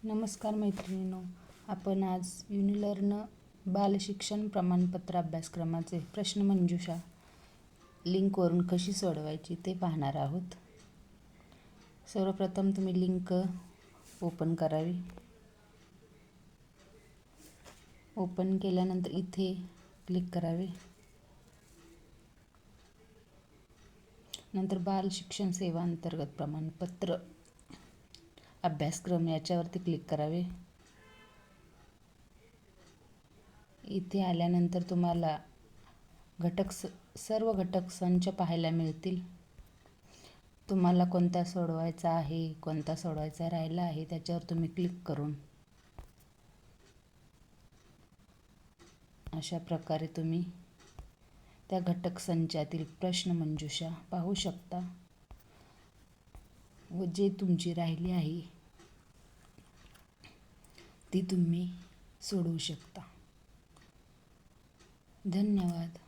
नमस्कार मैत्रिणींनो, आपण आज युनिलर्न बालशिक्षण प्रमाणपत्र अभ्यासक्रमाचे प्रश्नमंजुषा लिंकवरून कशी सोडवायची ते पाहणार आहोत. सर्वप्रथम तुम्ही लिंक ओपन करावी. ओपन केल्यानंतर इथे क्लिक करावे. नंतर बाल शिक्षण सेवा अंतर्गत प्रमाणपत्र अभ्यासक्रम याच्यावरती क्लिक करावे. इथे आल्यानंतर तुम्हाला सर्व घटक संच पाहायला मिळतील. तुम्हाला कोणता सोडवायचा आहे, कोणता सोडवायचा राहिला आहे त्याच्यावर तुम्ही क्लिक करून अशा प्रकारे तुम्ही त्या घटक संचातील प्रश्नमंजुषा पाहू शकता व जे तुमची राहिली आहे ती तुम्ही सोडवू शकता. धन्यवाद.